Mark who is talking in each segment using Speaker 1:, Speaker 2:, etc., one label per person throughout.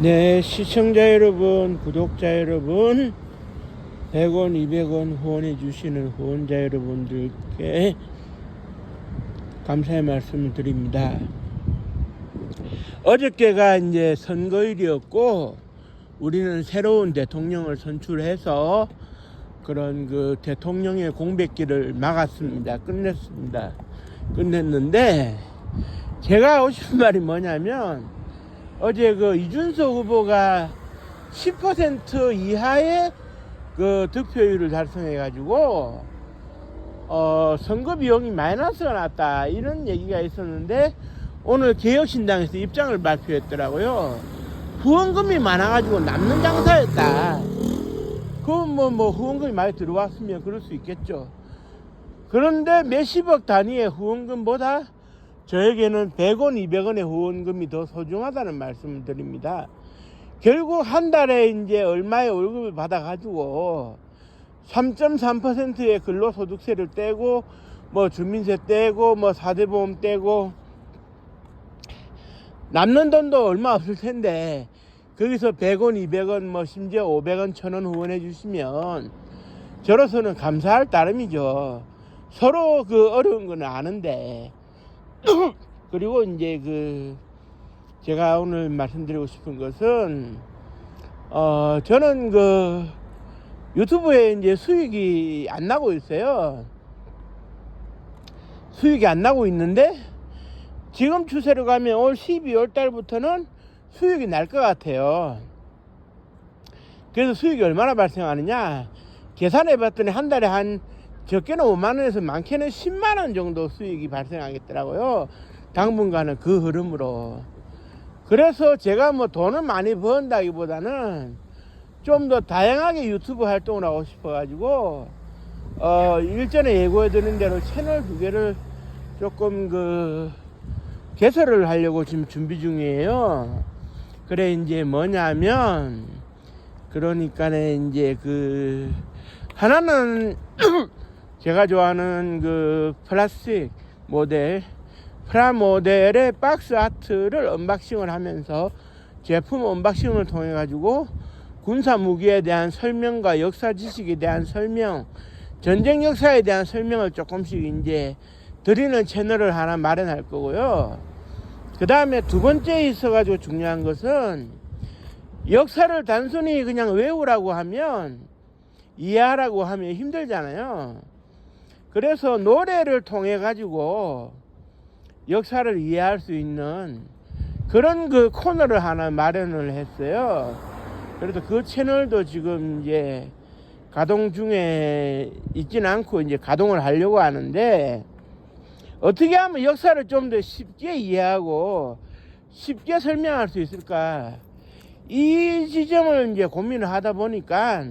Speaker 1: 네, 시청자 여러분, 구독자 여러분, 100원, 200원 후원해 주시는 후원자 여러분들께 감사의 말씀을 드립니다. 어저께가 이제 선거일이었고, 우리는 새로운 대통령을 선출해서 그런 그 대통령의 공백기를 막았습니다. 끝냈는데, 제가 하고 싶은 말이 뭐냐면, 어제 그 이준석 후보가 10% 이하의 그 득표율을 달성해가지고 선거 비용이 마이너스가 났다 이런 얘기가 있었는데, 오늘 개혁신당에서 입장을 발표했더라고요. 후원금이 많아가지고 남는 장사였다. 그건 뭐 후원금이 많이 들어왔으면 그럴 수 있겠죠. 그런데 몇십억 단위의 후원금보다 저에게는 100원, 200원의 후원금이 더 소중하다는 말씀을 드립니다. 결국 한 달에 이제 얼마의 월급을 받아가지고 3.3%의 근로소득세를 떼고, 뭐 주민세 떼고, 뭐 사대보험 떼고, 남는 돈도 얼마 없을 텐데, 거기서 100원, 200원, 뭐 심지어 500원, 1000원 후원해 주시면 저로서는 감사할 따름이죠. 서로 그 어려운 건 아는데. 그리고 이제 제가 오늘 말씀드리고 싶은 것은, 저는 그 유튜브에 이제 수익이 안 나고 있어요. 수익이 안 나고 있는데, 지금 추세로 가면 올 12월 달부터는 수익이 날 것 같아요. 그래서 수익이 얼마나 발생하느냐, 계산해 봤더니 한 달에 적게는 5만원에서 많게는 10만원 정도 수익이 발생하겠더라고요. 당분간은 그 흐름으로. 그래서 제가 뭐 돈을 많이 번다기보다는 좀 더 다양하게 유튜브 활동을 하고 싶어가지고, 일전에 예고해 드린 대로 채널 2개를 조금 개설을 하려고 지금 준비 중이에요. 그래, 이제 뭐냐면, 그러니까 이제 하나는 제가 좋아하는 플라스틱 모델, 프라모델의 박스 아트를 언박싱을 하면서 제품 언박싱을 통해 가지고 군사 무기에 대한 설명과 역사 지식에 대한 설명, 전쟁 역사에 대한 설명을 조금씩 이제 드리는 채널을 하나 마련할 거고요. 그 다음에 두 번째 있어가지고 중요한 것은, 역사를 단순히 그냥 외우라고 하면, 이해하라고 하면 힘들잖아요. 그래서 노래를 통해 가지고 역사를 이해할 수 있는 그런 코너를 하나 마련을 했어요. 그래서 그 채널도 지금 이제 가동 중에 있지는 않고 이제 가동을 하려고 하는데, 어떻게 하면 역사를 좀 더 쉽게 이해하고 쉽게 설명할 수 있을까, 이 지점을 이제 고민을 하다 보니까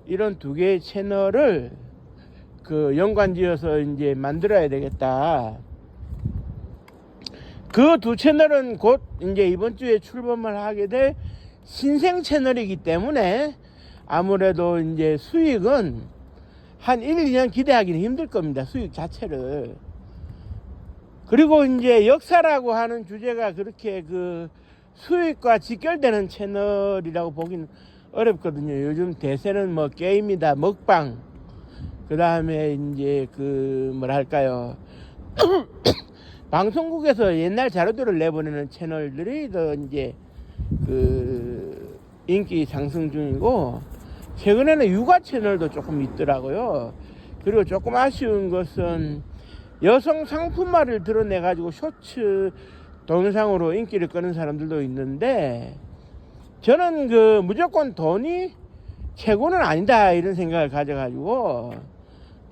Speaker 1: 이런 2개의 채널을 연관지어서 이제 만들어야 되겠다. 그 2 채널은 곧 이제 이번 주에 출범을 하게 될 신생 채널이기 때문에 아무래도 이제 수익은 한 1, 2년 기대하기는 힘들 겁니다. 수익 자체를. 그리고 이제 역사라고 하는 주제가 그렇게 수익과 직결되는 채널이라고 보기는 어렵거든요. 요즘 대세는 뭐 게임이다, 먹방, 그 다음에 이제 뭐랄까요, 방송국에서 옛날 자료들을 내보내는 채널들이 더 이제 인기 상승 중이고, 최근에는 육아 채널도 조금 있더라고요. 그리고 조금 아쉬운 것은 여성 상품화를 드러내 가지고 쇼츠 동영상으로 인기를 끄는 사람들도 있는데, 저는 무조건 돈이 최고는 아니다 이런 생각을 가져가지고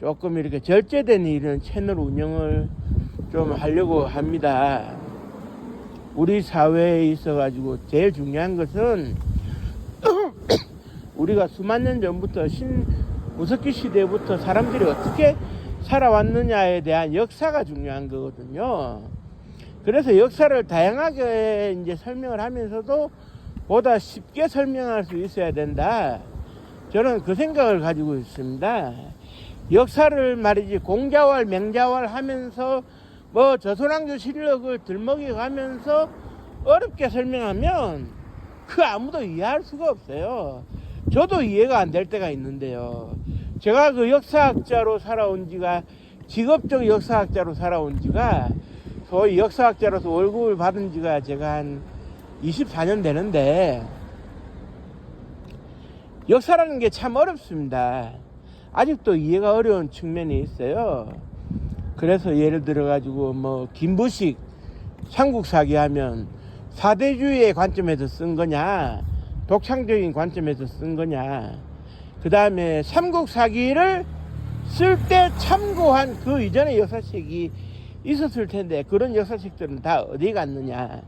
Speaker 1: 조금 이렇게 절제된 이런 채널 운영을 좀 하려고 합니다. 우리 사회에 있어 가지고 제일 중요한 것은 우리가 수만 년 전부터 신무석기 시대부터 사람들이 어떻게 살아왔느냐에 대한 역사가 중요한 거거든요. 그래서 역사를 다양하게 이제 설명을 하면서도 보다 쉽게 설명할 수 있어야 된다. 저는 그 생각을 가지고 있습니다. 역사를 말이지 공자왈 맹자왈 하면서 뭐 조선왕조 실력을 들먹이 가면서 어렵게 설명하면 그 아무도 이해할 수가 없어요. 저도 이해가 안 될 때가 있는데요. 제가 그 역사학자로 살아온 지가, 직업적 역사학자로 살아온 지가, 거의 역사학자로서 월급을 받은 지가 제가 한 24년 되는데, 역사라는 게 참 어렵습니다. 아직도 이해가 어려운 측면이 있어요. 그래서 예를 들어 가지고 뭐 김부식 삼국사기 하면 사대주의의 관점에서 쓴 거냐, 독창적인 관점에서 쓴 거냐, 그 다음에 삼국사기를 쓸 때 참고한 그 이전의 역사책이 있었을 텐데 그런 역사책들은 다 어디 갔느냐,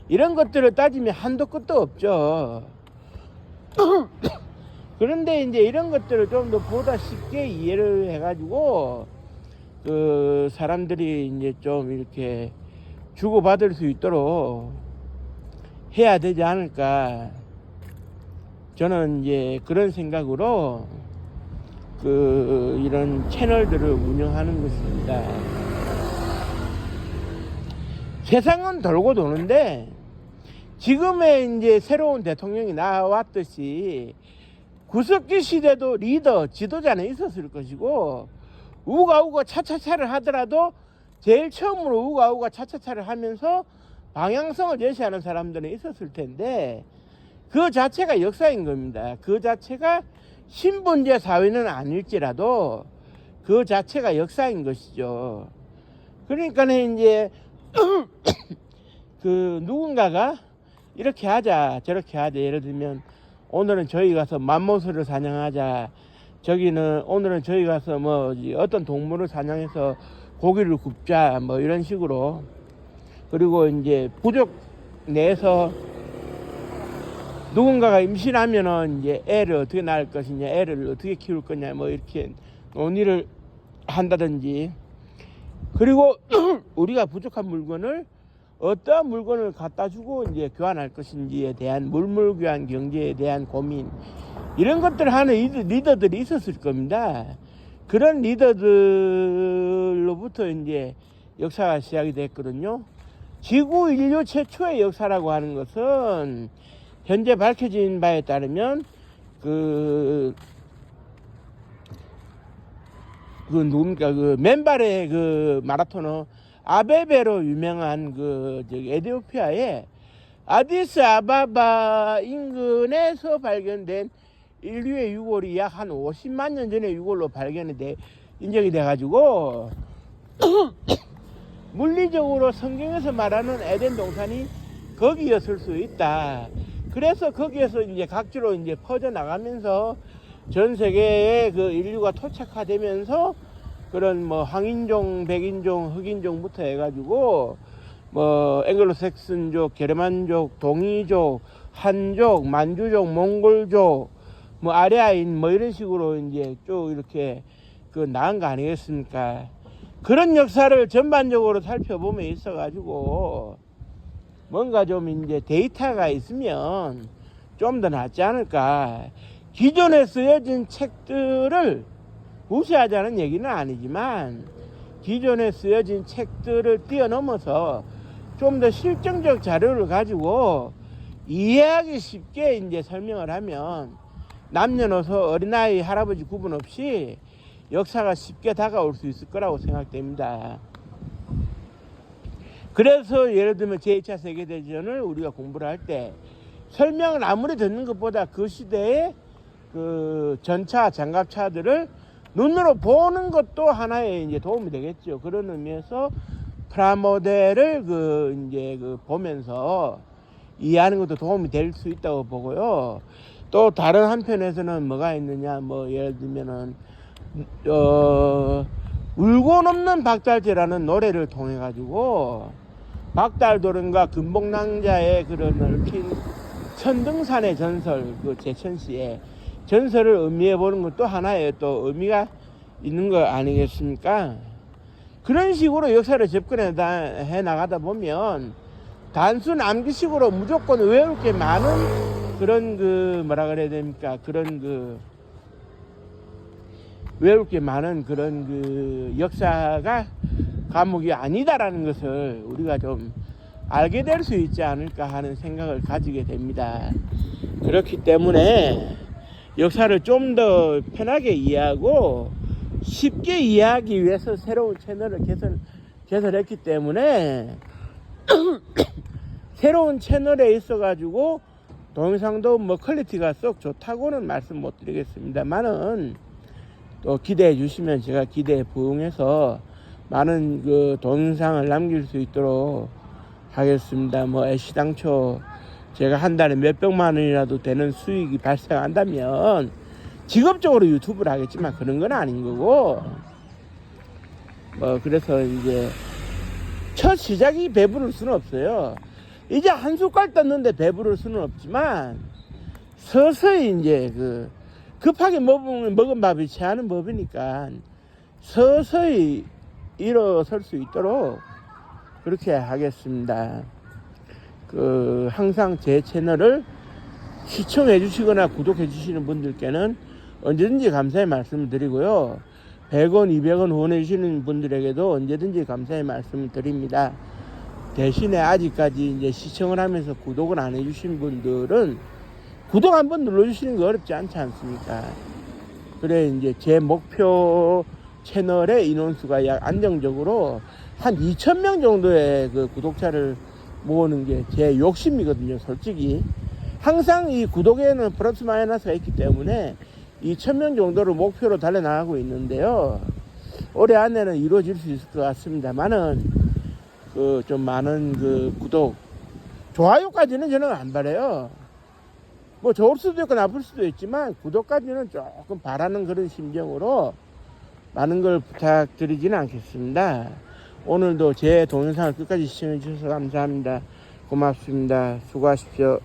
Speaker 1: 이런 것들을 따지면 한도 끝도 없죠. 그런데 이제 이런 것들을 좀 더 보다 쉽게 이해를 해가지고 그 사람들이 이제 좀 이렇게 주고받을 수 있도록 해야 되지 않을까, 저는 이제 그런 생각으로 그 이런 채널들을 운영하는 것입니다. 세상은 돌고 도는데 지금의 이제 새로운 대통령이 나왔듯이 구석기 시대도 리더, 지도자는 있었을 것이고, 우가우가 차차차를 하더라도 제일 처음으로 우가우가 차차차를 하면서 방향성을 제시하는 사람들은 있었을 텐데, 그 자체가 역사인 겁니다. 그 자체가 신분제 사회는 아닐지라도 그 자체가 역사인 것이죠. 그러니까 이제 그 누군가가 이렇게 하자 저렇게 하자, 예를 들면 오늘은 저희 가서 맘모스를 사냥하자, 저기는 오늘은 저희 가서 뭐 어떤 동물을 사냥해서 고기를 굽자, 뭐 이런 식으로. 그리고 이제 부족 내에서 누군가가 임신하면은 이제 애를 어떻게 낳을 것이냐, 애를 어떻게 키울 거냐, 뭐 이렇게 논의를 한다든지. 그리고 우리가 부족한 물건을 어떠한 물건을 갖다 주고 이제 교환할 것인지에 대한 물물 교환 경제에 대한 고민, 이런 것들을 하는 리더들이 있었을 겁니다. 그런 리더들로부터 이제 역사가 시작이 됐거든요. 지구 인류 최초의 역사라고 하는 것은 현재 밝혀진 바에 따르면 누굽니까, 그 맨발의 그 마라토너 아베베로 유명한 그 저기 에티오피아의 아디스 아바바 인근에서 발견된 인류의 유골이 약 한 50만 년 전에 유골로 발견이 인정이 돼 가지고 물리적으로 성경에서 말하는 에덴 동산이 거기였을 수 있다. 그래서 거기에서 이제 각지로 이제 퍼져 나가면서 전 세계에 그 인류가 토착화되면서 그런 뭐 황인종, 백인종, 흑인종부터 해가지고 뭐 앵글로색슨족, 게르만족, 동이족, 한족, 만주족, 몽골족, 뭐 아레아인 뭐 이런 식으로 이제 쭉 이렇게 그 나은 거 아니겠습니까? 그런 역사를 전반적으로 살펴보면 있어가지고 뭔가 좀 이제 데이터가 있으면 좀 더 낫지 않을까. 기존에 쓰여진 책들을 무시하자는 얘기는 아니지만 기존에 쓰여진 책들을 뛰어넘어서 좀 더 실증적 자료를 가지고 이해하기 쉽게 이제 설명을 하면 남녀노소 어린아이 할아버지 구분 없이 역사가 쉽게 다가올 수 있을 거라고 생각됩니다. 그래서 예를 들면 제2차 세계대전을 우리가 공부를 할 때 설명을 아무리 듣는 것보다 그 시대의 그 전차, 장갑차들을 눈으로 보는 것도 하나의 이제 도움이 되겠죠. 그런 의미에서 프라모델을 이제 보면서 이해하는 것도 도움이 될 수 있다고 보고요. 또 다른 한편에서는 뭐가 있느냐, 뭐 예를 들면은 울고 넘는 박달재라는 노래를 통해 가지고 박달도령과 금복낭자의 그런 얽힌 천등산의 전설, 그 제천시의 전설을 의미해 보는 것도 하나의 또 의미가 있는 거 아니겠습니까? 그런 식으로 역사를 접근해 나가다 보면 단순 암기식으로 무조건 외울 게 많은 그런 뭐라 그래야 됩니까? 그런 외울 게 많은 그런 역사가 과목이 아니다라는 것을 우리가 좀 알게 될 수 있지 않을까 하는 생각을 가지게 됩니다. 그렇기 때문에 역사를 좀 더 편하게 이해하고 쉽게 이해하기 위해서 새로운 채널을 개설했기 때문에 새로운 채널에 있어 가지고 동영상도 뭐 퀄리티가 썩 좋다고는 말씀 못 드리겠습니다만은 또 기대해 주시면 제가 기대에 부응해서 많은 그 동영상을 남길 수 있도록 하겠습니다. 뭐 애시당초 제가 한 달에 몇백만 원이라도 되는 수익이 발생한다면 직업적으로 유튜브를 하겠지만 그런 건 아닌 거고, 그래서 이제 첫 시작이 배부를 수는 없어요. 이제 한 숟갈 떴는데 배부를 수는 없지만 서서히 이제 급하게 먹은 밥이 체하는 법이니까 서서히 일어설 수 있도록 그렇게 하겠습니다. 항상 제 채널을 시청해 주시거나 구독해 주시는 분들께는 언제든지 감사의 말씀을 드리고요. 100원, 200원 후원해 주시는 분들에게도 언제든지 감사의 말씀을 드립니다. 대신에 아직까지 이제 시청을 하면서 구독을 안 해주신 분들은 구독 한번 눌러주시는 거 어렵지 않지 않습니까? 그래, 이제 제 목표 채널의 인원수가 약 안정적으로 한 2,000명 정도의 그 구독자를 모으는 게 제 욕심이거든요, 솔직히. 항상 이 구독에는 플러스 마이너스가 있기 때문에 2,000명 정도를 목표로 달려나가고 있는데요. 올해 안에는 이루어질 수 있을 것 같습니다만은 좀 많은 구독, 좋아요까지는 저는 안 바라요. 뭐 좋을 수도 있고 나쁠 수도 있지만 구독까지는 조금 바라는 그런 심정으로 많은 걸 부탁드리지는 않겠습니다. 오늘도 제 동영상을 끝까지 시청해 주셔서 감사합니다. 고맙습니다. 수고하십시오.